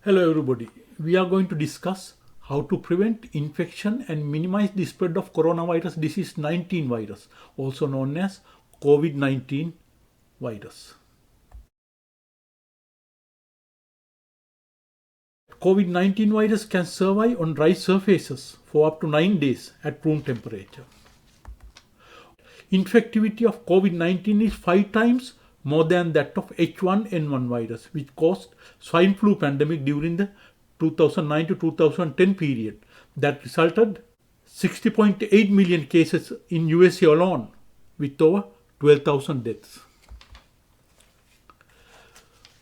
Hello everybody. We are going to discuss how to prevent infection and minimize the spread of coronavirus disease 19 virus, also known as COVID-19 virus. COVID-19 virus can survive on dry surfaces for up to 9 days at room temperature. Infectivity of COVID-19 is 5 times more than that of H1N1 virus, which caused swine flu pandemic during the 2009 to 2010 period that resulted 60.8 million cases in USA alone with over 12,000 deaths.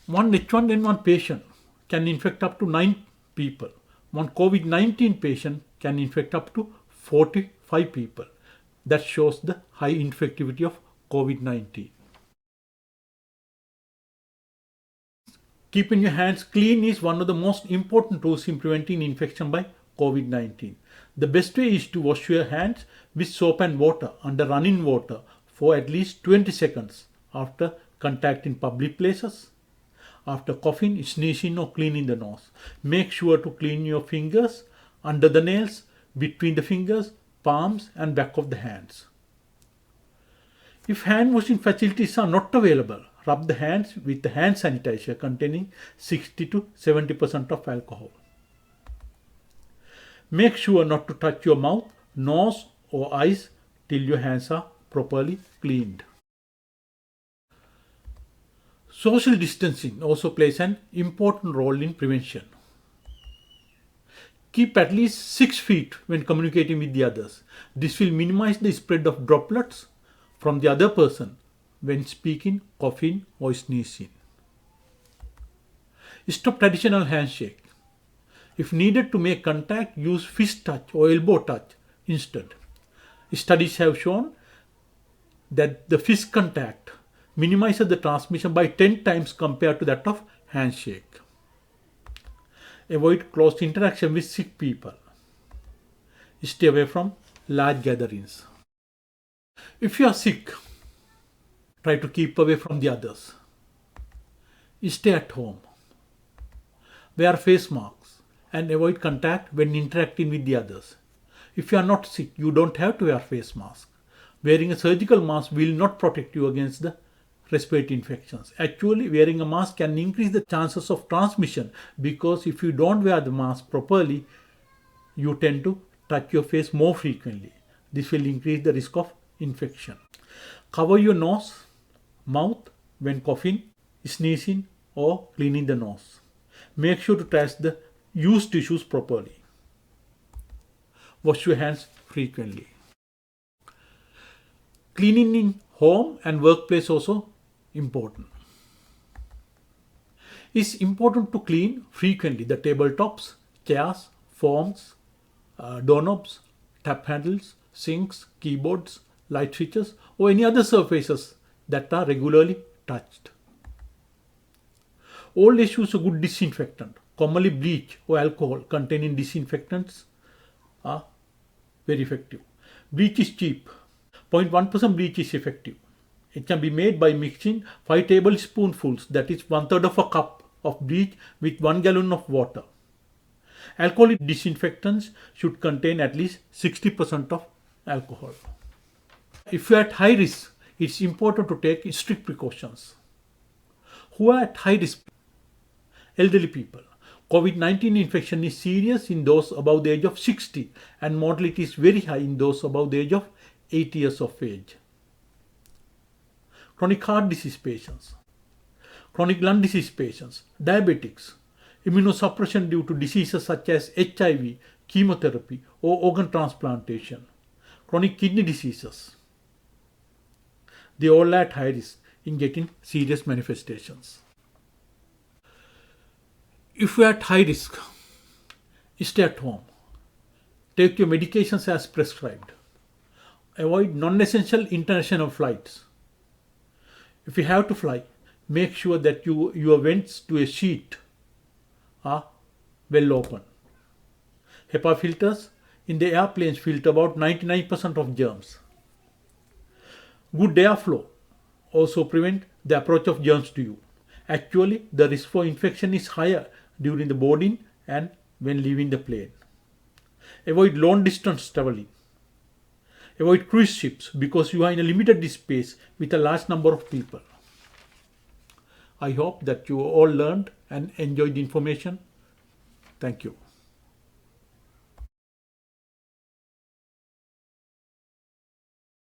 One H1N1 patient can infect up to 9 people. One COVID-19 patient can infect up to 45 people. That shows the high infectivity of COVID-19. Keeping your hands clean is one of the most important tools in preventing infection by COVID-19. The best way is to wash your hands with soap and water under running water for at least 20 seconds after contact in public places, after coughing, sneezing or cleaning the nose. Make sure to clean your fingers, under the nails, between the fingers, palms and back of the hands. If hand washing facilities are not available, rub the hands with the hand sanitizer containing 60 to 70% of alcohol. Make sure not to touch your mouth, nose or eyes till your hands are properly cleaned. Social distancing also plays an important role in prevention. Keep at least 6 feet when communicating with the others. This will minimize the spread of droplets from the other person when speaking, coughing or sneezing. Stop traditional handshake. If needed to make contact, use fist touch or elbow touch instead. Studies have shown that the fist contact minimizes the transmission by 10 times compared to that of handshake. Avoid close interaction with sick people. Stay away from large gatherings. If you are sick, try to keep away from the others. Stay at home. Wear face masks and avoid contact when interacting with the others. If you are not sick, you don't have to wear face mask. Wearing a surgical mask will not protect you against the respiratory infections. Actually, wearing a mask can increase the chances of transmission because if you don't wear the mask properly, you tend to touch your face more frequently. This will increase the risk of infection. Cover your nose, mouth when coughing, sneezing or cleaning the nose. Make sure to touch the used tissues properly. Wash your hands frequently. Cleaning in home and workplace also important. It's important to clean frequently the tabletops, chairs, forms, doorknobs, tap handles, sinks, keyboards, light switches or any other surfaces that are regularly touched. Always use a good disinfectant. Commonly bleach or alcohol containing disinfectants are very effective. Bleach is cheap. 0.1% bleach is effective. It can be made by mixing 5 tablespoonfuls, that is 1/3 of a cup of bleach with 1 gallon of water. Alcoholic disinfectants should contain at least 60% of alcohol. If you are at high risk, it's important to take strict precautions. Who are at high risk? Elderly people. COVID-19 infection is serious in those above the age of 60 and mortality is very high in those above the age of 80 years of age. Chronic heart disease patients, chronic lung disease patients, diabetics, immunosuppression due to diseases such as HIV, chemotherapy or organ transplantation, chronic kidney diseases. They all are at high risk in getting serious manifestations. If you are at high risk, stay at home. Take your medications as prescribed. Avoid non-essential international flights. If you have to fly, make sure that your vents to a sheet are well open. HEPA filters in the airplanes filter about 99% of germs. Good airflow also prevent the approach of germs to you. Actually, the risk for infection is higher during the boarding and when leaving the plane. Avoid long distance traveling. Avoid cruise ships because you are in a limited space with a large number of people. I hope that you all learned and enjoyed the information. Thank you.